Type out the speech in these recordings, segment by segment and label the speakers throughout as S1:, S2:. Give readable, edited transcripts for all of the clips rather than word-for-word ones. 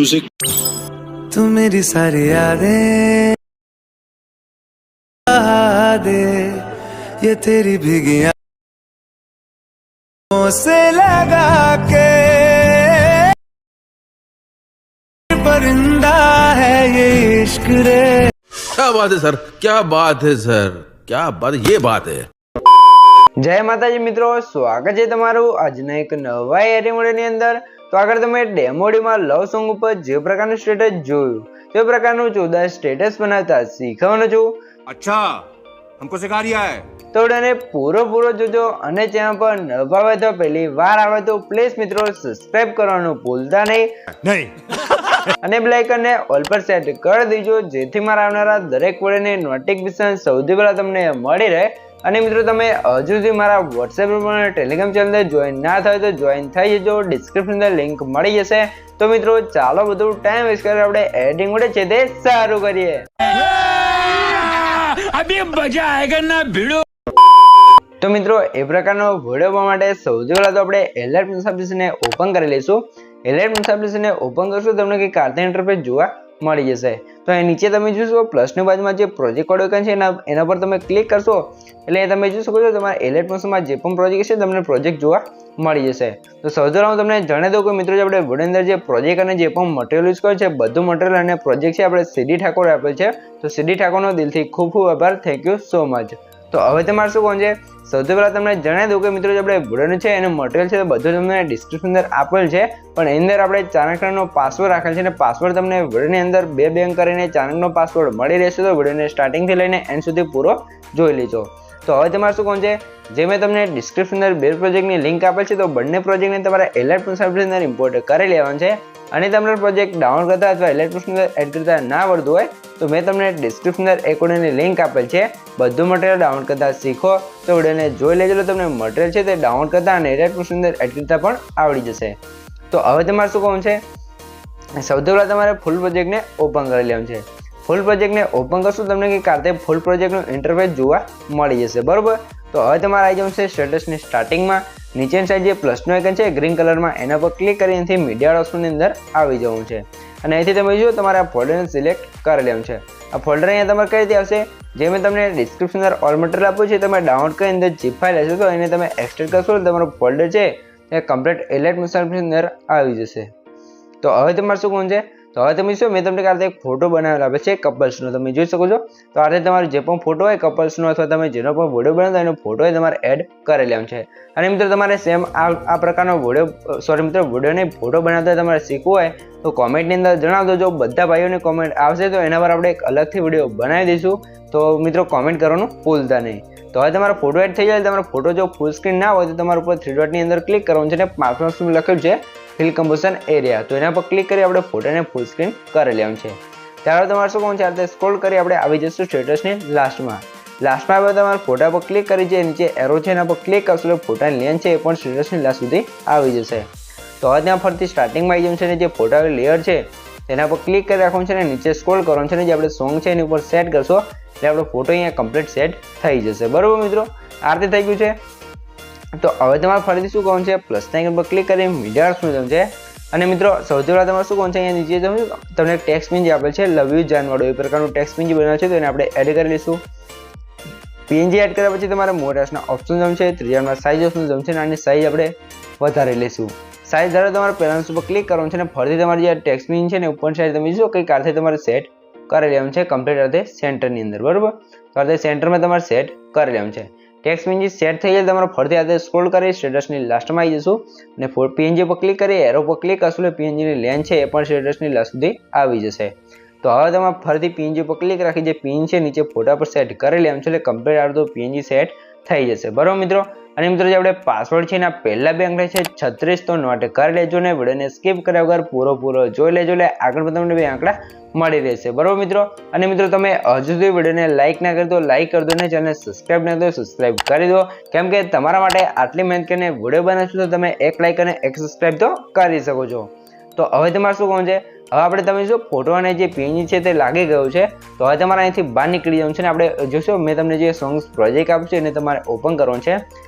S1: music.
S2: तू मेरी सारी यादें बहा दे, ये तेरी भीगी आंखों से लगा के परिंदा है ये इश्क रे।
S3: क्या बात है सर, क्या बात है सर, क्या बात, ये बात है।
S4: જય માતાજી મિત્રો, સ્વાગત છે તમારું આજના એક નવા એરીમોડીની અંદર। તો આગળ તમે ડેમોડીમાં લવ સોંગ ઉપર જે પ્રકારનું સ્ટેટસ જોયું તે પ્રકારનું 14 સ્ટેટસ બનાવતા શીખવાનો છું।
S5: अच्छा, हमको सिखा रिया है।
S4: તો વિડીયોને પૂરો જોજો અને ચેનલ પર નવા હોય તો પહેલી વાર આવે તો પ્લીઝ મિત્રો સબસ્ક્રાઇબ કરવાનું ભૂલતા નહીં અને બેલ આઇકનને ઓલ પર સેટ કરી દેજો જેથી મારા આવનારા દરેક વિડીયોની નોટિફિકેશન સૌથી પહેલા તમને મળી રહે। અને મિત્રો તમે હજુ સુધી મારા વોટ્સએપ ગ્રુપ અને ટેલિગ્રામ ચેનલ જોઈન ના થાય તો જોઈન થઈ જજો, ડિસ્ક્રિપ્શનમાં લિંક મળી જશે। તો મિત્રો ચાલો બધું ટાઈમ વેસ્ટ કરે આપણે એડિટિંગ માટે છે તે સારું કરીએ।
S5: अभी मजा आएगा ना भिड़ो।
S4: તો મિત્રો એ પ્રકારનો વિડીયો બનાવવા માટે સૌથી પહેલા તો આપણે એલઆર પ્લસ એપ્લિકેશનને ઓપન કરી લઈશું। એલઆર પ્લસ એપ્લિકેશનને ઓપન કરશું તમને કંઈક કાર્ટૂન ઇન્ટરફેસ જોવા મળી જશે। તો અહીં નીચે તમે જોશો પ્લસની બાજુમાં જે પ્રોજેક્ટ કોડ આઇકન છે એના પર તમે ક્લિક કરશો એટલે તમે જોઈ શકો છો તમારા એલઆર પ્લસમાં જે પણ પ્રોજેક્ટ છે તમને પ્રોજેક્ટ જોવા મળી જશે। તો સૌથી પહેલા હું તમને જણાવી દઉં કે મિત્રો આપણે વિડીયો અંદર જે પ્રોજેક્ટ અને જે પણ મટીરિયલ યુઝ કર્યો છે બધું મટીરિયલ અને પ્રોજેક્ટ છે આપણે સીડી ઠાકોર આપેલ છે। તો સીડી ઠાકોરનો દિલથી ખૂબ ખૂબ આભાર, થેન્ક યુ સો મચ। તો હવે તમારે શું કોણ છે સૌથી પહેલા તમને જણાવી દઉં કે મિત્રો જે આપણે વિડીયોનું છે એનું મટીરિયલ છે બધું તમને ડિસ્ક્રિપ્શન અંદર આપેલ છે પણ એની અંદર આપણે ચાણક્યનો પાસવર્ડ રાખેલ છે અને પાસવર્ડ તમને વિડીયોની અંદર 2 અંક કરીને ચાણક્યનો પાસવર્ડ મળી રહેશે। તો વિડીયોને સ્ટાર્ટિંગથી લઈને એન્ડ સુધી પૂરો જોઈ લેજો। તો હવે તમારે શું કોણ છે જે મેં તમને ડિસ્ક્રિપ્શન અંદર 2 પ્રોજેક્ટની લિંક આપેલ છે તો બંને પ્રોજેક્ટને તમારે એલઆર પ્લસ એપ્લિકેશન અંદર ઇમ્પોર્ટ કરી લેવાનું છે। અને તમને પ્રોજેક્ટ ડાઉનલોડ કરતા અથવા એલઆર પ્લસ અંદર એડ કરતા ના આવડતું હોય તો મેં તમને ડિસ્ક્રિપ્શન અંદર એકોડની લિંક આપેલ છે, બધું મટીરિયલ ડાઉનલોડ કરતા શીખો તો વિડીયોને જોઈ લેજો તો તમને મટીરિયલ છે તે ડાઉનલોડ કરતા અને એલઆર પ્લસ અંદર એડ કરતા પણ આવડી જશે। તો હવે તમારે શું કહું છે સૌથી પહેલાં તમારે ફૂલ પ્રોજેક્ટને ઓપન કરી લેવાનું છે। ફૂલ પ્રોજેક્ટને ઓપન કરશું તમને કંઈક આ રીતે ફૂલ પ્રોજેક્ટનું ઇન્ટરફેસ જોવા મળી જશે, બરોબર। તો હવે તમારે આવી જવું છે સ્ટેટસની સ્ટાર્ટિંગમાં નીચેની સાઈડ જે પ્લસનું આઇકન છે ગ્રીન કલરમાં એના પર ક્લિક કરી અહીંથી મીડિયા ઓપ્શનની અંદર આવી જવું છે અને અહીંથી તમે જો તમારે આ ફોલ્ડરને સિલેક્ટ કરી લેવાનું છે। આ ફોલ્ડર અહીંયા તમારે કઈ રીતે આવશે જે મેં તમને ડિસ્ક્રિપ્શન અંદર ઓલ મટીરિયલ આપ્યું છે તમે ડાઉનલોડ કરી અંદર જીપ ફાઇલ હશે તો એને તમે એક્સટ્રેક્ટ કરશો તો તમારું ફોલ્ડર છે એ કમ્પ્લીટ એલઆર પ્લસ અંદર આવી જશે। તો હવે તમારે શું કોણ છે તો હવે તમે શું મેં તમને આ રીતે એક ફોટો બનાવેલો આપે છે કપલ્સનો, તમે જોઈ શકો છો। તો આ રીતે તમારો જે પણ ફોટો હોય કપલ્સનો અથવા તમે જેનો પણ વિડીયો બનાવતા એનો ફોટો તમારે એડ કરી લેવાનો છે। અને મિત્રો તમારે સેમ આ પ્રકારનો વિડીયોને ફોટો બનાવતા તમારે શીખવું હોય તો કોમેન્ટની અંદર જણાવજો। જો બધા ભાઈઓને કોમેન્ટ આવશે તો એના પર આપણે એક અલગથી વિડીયો બનાવી દઈશું, તો મિત્રો કોમેન્ટ કરવાનું ભૂલતા નહીં। તો હવે તમારો ફોટો એડ થઈ જાય તમારો ફોટો જો ફૂલ સ્ક્રીન ના હોય તો તમારા ઉપર 3 ડોટની અંદર ક્લિક કરવાનું છે અને પાછળ શું લખ્યું છે ફિલ કમ્પોઝિશન એરિયા, તો એના પર ક્લિક કરી આપણે ફોટોને ફૂલ સ્ક્રીન કરી લેવાનું છે। ત્યારબાદ તમારે શું કરવાનું છે આ રીતે સ્ક્રોલ કરી આપણે આવી જઈશું સ્ટેટસની લાસ્ટમાં આપણે તમારા ફોટા પર ક્લિક કરી જે નીચે એરો છે એના પર ક્લિક કરશો એટલે ફોટાની લેન્થ છે એ પણ સ્ટેટસની લાસ્ટ સુધી આવી જશે। તો હવે ત્યાં ફરીથી સ્ટાર્ટિંગમાં આવી જવું છે અને જે ફોટા લેયર છે તેના પર ક્લિક કરી રાખવાનું છે અને નીચે સ્ક્રોલ કરવાનું છે અને જે આપણે સોંગ છે એની ઉપર સેટ કરશો એટલે આપણો ફોટો અહીંયા કમ્પ્લીટ સેટ થઈ જશે, બરોબર મિત્રો। આ રીતે થઈ ગયું છે। તો હવે તમારે ફરીથી શું કરવાનું છે પ્લસના આઇકન પર ક્લિક કરી મીડિયા ઓપ્શન જવું છે અને મિત્રો સૌથી પહેલાં તમારે શું કરવાનું છે અહીંયા નીચે જવું તમને એક ટેક્સ્ટ પિન જે આપેલ છે લવ યુ જાનવાળો એ પ્રકારનું ટેક્સ્ટ પિન જે બનાવ્યું છે તો એને આપણે એડ કરી લઈશું। પીએનજી એડ કર્યા પછી તમારે મોટાસના ઓપ્શન જવું છે, ત્રીજામાં સાઇઝ ઓપ્શન જવું છે અને આની સાઇઝ આપણે વધારી લઈશું। સાઇઝ ધારો તમારે પહેલાં ઉપર ક્લિક કરવાનું છે અને ફરીથી તમારી જે ટેક્સ્ટ પિન છે ને ઉપર સાઈડ તમે જોશો કંઈક આરથી તમારે સેટ કરી લેવાનું છે કમ્પ્લીટ રીતે સેન્ટરની અંદર, બરોબર। તો આ સેન્ટરમાં તમારે સેટ કરી લેવાનું છે। ટેક્સ્ટ પીએનજી સેટ થઈ જાય તમારે ફરીથી આ સ્ક્રોલ કરી સ્ટેટસની લાસ્ટમાં આવી જશું અને પીએનજી પર ક્લિક કરી એરો પર ક્લિક કરશું એટલે પીએનજીની લેન્થ છે એ પણ સ્ટેટસની લાસ્ટ સુધી આવી જશે। તો હવે તમારે ફરીથી પીએનજી પર ક્લિક રાખી જે પિન છે નીચે ફોટા પર સેટ કરી લેવાનું છે એટલે કમ્પ્લીટ આ તો પીએનજી સેટ થઈ જશે, બરોબર મિત્રો। અને મિત્રો જે આપણે પાસવર્ડ છે એના પહેલા 2 અંક છે 36 તો નોટ કરી લેજો ને વિડીયોને સ્કીપ કર્યા વગર પૂરો જોઈ લેજો એટલે આગળ તમને 2 આંકડા મળી રહેશે, બરોબર મિત્રો। અને મિત્રો તમે હજુ સુધી વિડીયોને લાઇક ના કરી તો લાઇક કરી દો ને ચેનલને સબસ્ક્રાઇબ ના કરી તો સબસ્ક્રાઇબ કરી દો કેમ કે તમારા માટે આટલી મહેનત કરીને વિડીયો બનાવશું તો તમે 1 લાઇક અને 1 સબસ્ક્રાઇબ તો કરી શકો છો। તો હવે તમારે શું કરવાનું છે હવે આપણે તમે જો ફોટો અને જે પીએનજી છે તે લાગી ગયું છે તો હવે તમારે અહીંથી બહાર નીકળી જવાનું છે ને આપણે જોશો મેં તમને જે સોંગ્સ પ્રોજેક્ટ આપ્યું છે એને તમારે ઓપન કરવાનું છે।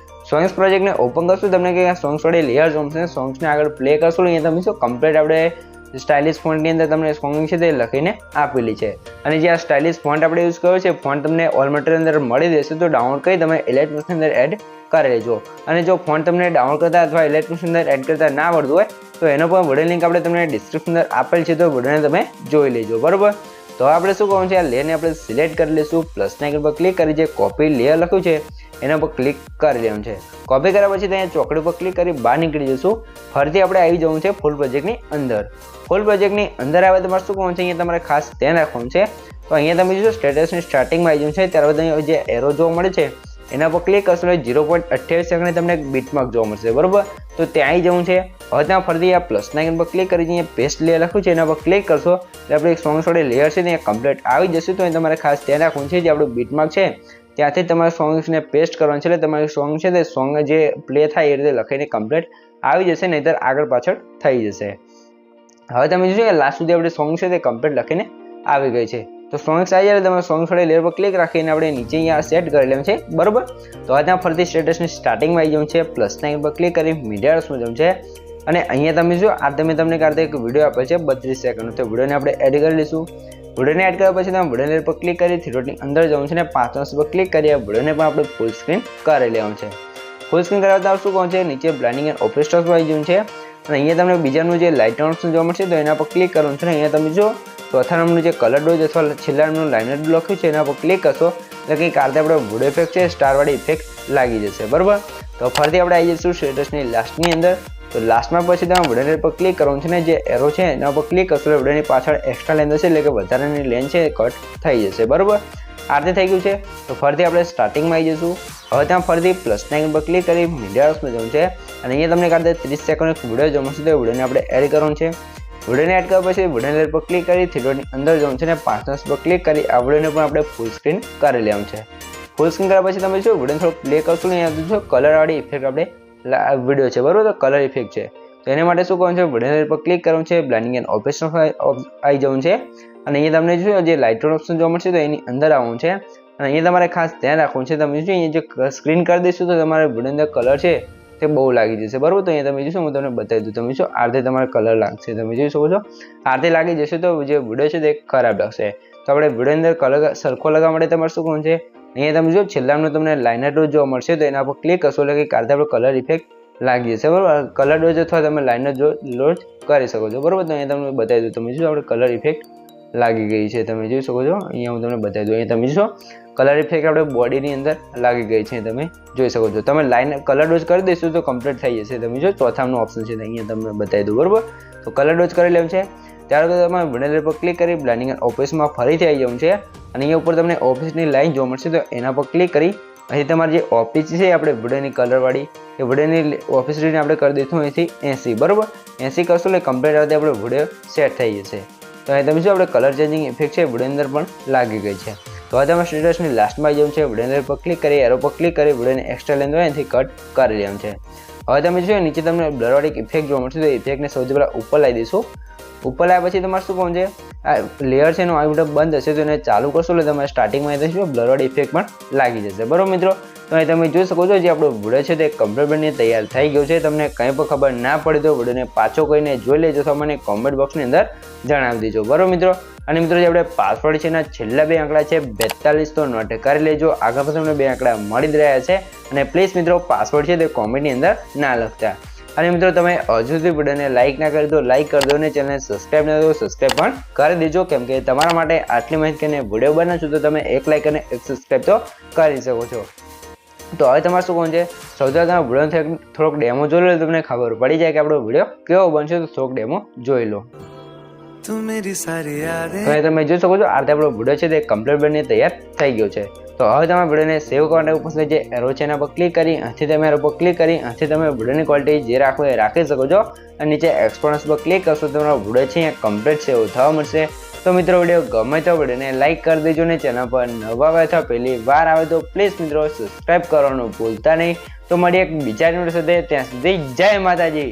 S4: સોંગ્સ પ્રોજેક્ટને ઓપન કરશું તમને કે સોંગ્સ વડે લેયર જોન છે સોંગ્સને આગળ પ્લે કરશું અહીંયા તમે શું કમ્પ્લીટ આપણે સ્ટાઇલિશ ફોન્ટની અંદર તમને સોંગ છે તે લખીને આપેલી છે. અને જે આ સ્ટાઇલિશ ફોન્ટ આપણે યુઝ કર્યો છે ફોન્ટ તમને ઓલ મટીરિયલ અંદર મળી રહેશે, તો ડાઉનલોડ કરી તમે એલાઇટ પ્લસની અંદર એડ કરી લેજો. અને જો ફોન્ટ તમને ડાઉનલોડ કરતા અથવા એલાઇટ પ્લસની અંદર એડ કરતા ના આવડતું હોય તો એનો પણ વિડીયો લિંક આપણે તમને ડિસ્ક્રિપ્શન અંદર આપેલ છે, તો વિડીયોને તમે જોઈ લેજો. બરાબર, તો આપણે શું કરવાનું છે, આ લેયરને આપણે સિલેક્ટ કરી લઈશું. પ્લસના આઇકન પર ક્લિક કરી જે કોપી લેયર લખ્યું છે એના પર ક્લિક કરી લેવાનું છે. કોપી કર્યા પછી ત્યાં ચોકડી પર ક્લિક કરી બહાર નીકળી જઈશું. ફરીથી આપણે આવી જવું છે ફૂલ પ્રોજેક્ટની અંદર. ફૂલ પ્રોજેક્ટની અંદર આવે તમારે શું કરવાનું છે, અહીંયા તમારે ખાસ ધ્યાન રાખવાનું છે. તો અહીંયા તમે જો સ્ટેટસની સ્ટાર્ટિંગમાં આવી જવું છે, ત્યારબાદ અહીંયા જે એરો જોવા મળે છે એના પર ક્લિક કરશો એટલે 0.28 સેકન્ડે તમને એક બીટમાર્ક જોવા મળશે. બરાબર, તો ત્યાં આવી જવું છે. હવે ત્યાં ફરીથી આ પ્લસના આઇકન પર ક્લિક કરી અહીંયા પેસ્ટ લેયર લખ્યું છે એના પર ક્લિક કરશો એટલે આપણે એક સોંગ જોડે લેયર છે ત્યાં કમ્પ્લીટ આવી જશે. તો તમારે ખાસ ધ્યાન રાખવું છે, જે આપણું બીટમાર્ક છે ત્યાંથી તમારે સોંગ્સને પેસ્ટ કરવાનું છે, એટલે તમારી સોંગ છે તે સોંગ જે પ્લે થાય એ રીતે લખીને કમ્પ્લીટ આવી જશે, નહીંતર આગળ પાછળ થઈ જશે. હવે તમે જોશો કે લાસ્ટ સુધી આપણે સોંગ છે તે કમ્પ્લીટ લખીને આવી ગઈ છે. તો સોંગ્સ આવી જાય તમે સોંગ જોડે લેયર પર ક્લિક રાખીને આપણે નીચે અહીંયા સેટ કરી લેવું છે. બરાબર, તો હવે ત્યાં ફરીથી સ્ટેટસની સ્ટાર્ટિંગમાં આવી જવું છે. પ્લસના આઇકન પર ક્લિક કરી મીડિયા રસમાં જવું છે. અને અહીંયા તમે જો આ તમને કાઢતે એક વિડીયો આપે છે 32 સેકન્ડ, તો વિડીયોને આપણે એડ કરી લઈશું. વિડીયોને એડ કર્યા પછી તમે વિડીયો પર ક્લિક કરી થ્રી અંદર જવું છે ને 5 પર ક્લિક કરી વિડીયોને પણ આપણે ફૂલ સ્ક્રીન કરી લેવાનું છે. ફૂલ સ્ક્રીન કરાવતા શું કહું છે, નીચે બ્લાઇન્ડિંગ એન્ડ ઓપરેટર્સ આવી જવું છે. અને અહીંયા તમને બીજાનું જે લાઇટ ઓપ્શન જોવા મળશે તો એના પર ક્લિક કરવાનું છે. અહીંયા તમે જો ચોથા નંબરનું જે કલર ડોઝ અથવા છેલ્લા નંબરનું લાઇનર લખ્યું છે એના પર ક્લિક કરશો એટલે કંઈક આ રીતે આપણે વુડ ઇફેક્ટ છે સ્ટારવાળી ઇફેક્ટ લાગી જશે. બરાબર, તો ફરીથી આપણે આવી જઈશું સ્ટેટસની લાસ્ટની અંદર. તો લાસ્ટમાં પછી તમે વિડીયો પર ક્લિક કરવાનું છે ને જે એરો છે એના પર ક્લિક કરશો એટલે વિડીયોની પાછળ એક્સ્ટ્રા લેન્થ છે એટલે કે વધારાની લેન્થ છે કટ થઈ જશે. બરાબર, આ રીતે થઈ ગયું છે. તો ફરીથી આપણે સ્ટાર્ટિંગમાં આવી જઈશું. હવે ત્યાં ફરીથી પ્લસના આઇકન પર ક્લિક કરી મીડિયા રસમાં જવું છે. અને અહીંયા તમને કાઢતે 30 સેકન્ડ એક વિડીયો જોવા મળશે, તો વિડીયોને આપણે એડ કરવાનું છે. વિડીયોને એડ કર્યા પછી વિડીયો લેયર પર ક્લિક કરી થ્રી અંદર જવું છે ને 5 પર ક્લિક કરી આ વિડીયોને પણ આપણે ફૂલ સ્ક્રીન કરી લેવાનું છે. ફૂલ સ્ક્રીન કર્યા પછી તમે જો વિડીયો થોડો પ્લે કરશો ને અહીંયા જો કલરવાળી ઇફેક્ટ આપણે વિડીયો છે. બરાબર, તો કલર ઇફેક્ટ છે. તો એના માટે શું કરવાનું છે, વિડીયો લેયર પર ક્લિક કરવાનું છે. બ્લાઇન્ડિંગ એન્ડ ઓપરેશન આવી જવું છે. અને અહીંયા તમને જો જે લાઇટર ઓપ્શન જોવા મળશે તો એની અંદર આવવાનું છે. અને અહીંયા તમારે ખાસ ધ્યાન રાખવું છે, તમે જો અહીંયા જે સ્ક્રીન કરી દઈશું તો તમારે વિડીયો અંદર કલર છે તે બહુ લાગી જશે. બરાબર, તો અહીંયા તમે જોશો હું તમને બતાવી દઉં. તમે જો આ રીતે તમારે કલર લાગશે, તમે જોઈ શકો છો આ રીતે લાગી જશે તો જે વિડીયો છે તે ખરાબ લાગશે. તો આપણે વિડીયો અંદર કલર સરખો લગાવવા માટે તમારે શું કરવાનું છે, અહીંયા તમે જો છેલ્લાનું તમને લાઇનર ડોઝ જોવા મળશે તો એના પર ક્લિક કરશો એટલે કે આ રીતે આપણે કલર ઇફેક્ટ લાગી જશે. બરાબર, કલર ડોઝ અથવા તમે લાઇનર ડોઝ કરી શકો છો. બરાબર, તો અહીંયા તમને બતાવી દઉં. તમે જો આપણે કલર ઇફેક્ટ લાગી ગઈ છે, તમે જોઈ શકો છો. અહીંયા હું તમને બતાવી દઉં. અહીંયા તમે જો કલર ઇફેક્ટ આપણે બોડીની અંદર લાગી ગઈ છે, તમે જોઈ શકો છો. તમે લાઇન કલર ડોઝ કરી દઈશું તો કમ્પ્લીટ થઈ જશે. તમે જો ચોથાનું ઓપ્શન છે અહીંયા તમને બતાવી દઉં. બરાબર, તો કલર ડોઝ કરી લેવું છે. ત્યારબાદ તમે વિડીયો પર ક્લિક કરી બ્લાઇન્ડિંગ એન્ડ ઓફિસમાં ફરીથી આવી જવું છે. અને અહીંયા ઉપર તમને ઓફિસની લાઇન જોવા મળશે તો એના પર ક્લિક કરી અહીં તમારી જે ઓફિસ છે આપણે વિડીયોની કલરવાળી એ વિડીયોની ઓફિસ રીને આપણે કરી દઈશું અહીંથી 80. બરાબર, 80 કરશું એટલે કમ્પ્લીટ રીતે આપણે વિડીયો સેટ થઈ જશે. તો અહીં તમે જો આપણે કલર ચેન્જિંગ ઇફેક્ટ છે વિડીયો અંદર પણ લાગી ગઈ છે. તો હવે તમે સ્ટેટસની લાસ્ટમાં આવી જવું છે. વિડીયો પર ક્લિક કરી એરો પર ક્લિક કરી વિડીયોને એક્સ્ટ્રા લેન્થ હોય એનાથી કટ કરી લેવાનું છે. હવે તમે જો નીચે તમને બ્લરવાળી ઇફેક્ટ જોવા મળશે તો ઇફેક્ટને સૌથી પહેલાં ઉપર લાવી દઈશું. ઉપર લાવ્યા પછી તમારે શું કહું છે, આ લેયર છે એનો આ વિડીયો બંધ હશે તો એને ચાલુ કરશો એટલે તમારે સ્ટાર્ટિંગમાં થશે બ્લરવાળી ઇફેક્ટ પણ લાગી જશે. બરાબર મિત્રો, તો અહીં તમે જોઈ શકો છો જે આપણો વિડીયો છે તે કમ્પ્લીટ બનીને તૈયાર થઈ ગયો છે. તમને કંઈ પણ ખબર ના પડી તો વિડીયોને પાછો કહીને જોઈ લેજો તો મને કોમેન્ટ બોક્સની અંદર જણાવી દેજો. બરાબર મિત્રો, અને મિત્રો જે આપણે પાસવર્ડ છે એના છેલ્લા 2 આંકડા છે 42, તો નોટ કરી લેજો. આગળ પણ તમને 2 આંકડા મળી જ રહ્યા છે. અને પ્લીઝ મિત્રો પાસવર્ડ છે તે કોમેન્ટની અંદર ના લખતા. અને મિત્રો તમે હજુ સુધી વિડીયોને લાઇક ના કરી દો લાઇક કરી દો અને ચેનલને સબસ્ક્રાઈબ ના કરો સબસ્ક્રાઈબ પણ કરી દેજો, કેમ કે તમારા માટે આટલી માહિતીને વિડીયો બનાવશું તો તમે 1 લાઇક અને 1 સબસ્ક્રાઈબ તો કરી શકો છો. તો હવે તમારે શું કહું છે, સૌથી પહેલાં તમે વિડીયો થોડોક ડેમો જોઈ લો તમને ખબર પડી જાય કે આપણો વિડીયો કેવો બનશે. તો થોડોક ડેમો જોઈ લો.
S2: तू मेरी सारी यादें
S4: તો તમે જોઈ શકો છો આ રીતે આપણો વિડીયો છે તે કમ્પ્લીટ બનીને તૈયાર થઈ ગયો છે. તો હવે તમે વિડીયોને સેવ કરવા માટે ઉપર જે એરો છે એના પર ક્લિક કરી અહીંથી તમે એરો પર ક્લિક કરી અહીંથી તમે વિડીયોની ક્વોલિટી જે રાખો એ રાખી શકો છો. અને નીચે એક્સપોર્ટન્સ પર ક્લિક કરશો તો તમારો વિડીયો છે અહીંયા કમ્પ્લીટ સેવ થવા મળશે. તો મિત્રો વિડીયો ગમે તો વિડીયોને લાઇક કરી દેજો ને ચેનલ પર નવા આવે અથવા પહેલી વાર આવે તો પ્લીઝ મિત્રો સબસ્ક્રાઈબ કરવાનું ભૂલતા નહીં. તો મળીએ એક બીજા વિડીયો સાથે, ત્યાં સુધી જય માતાજી.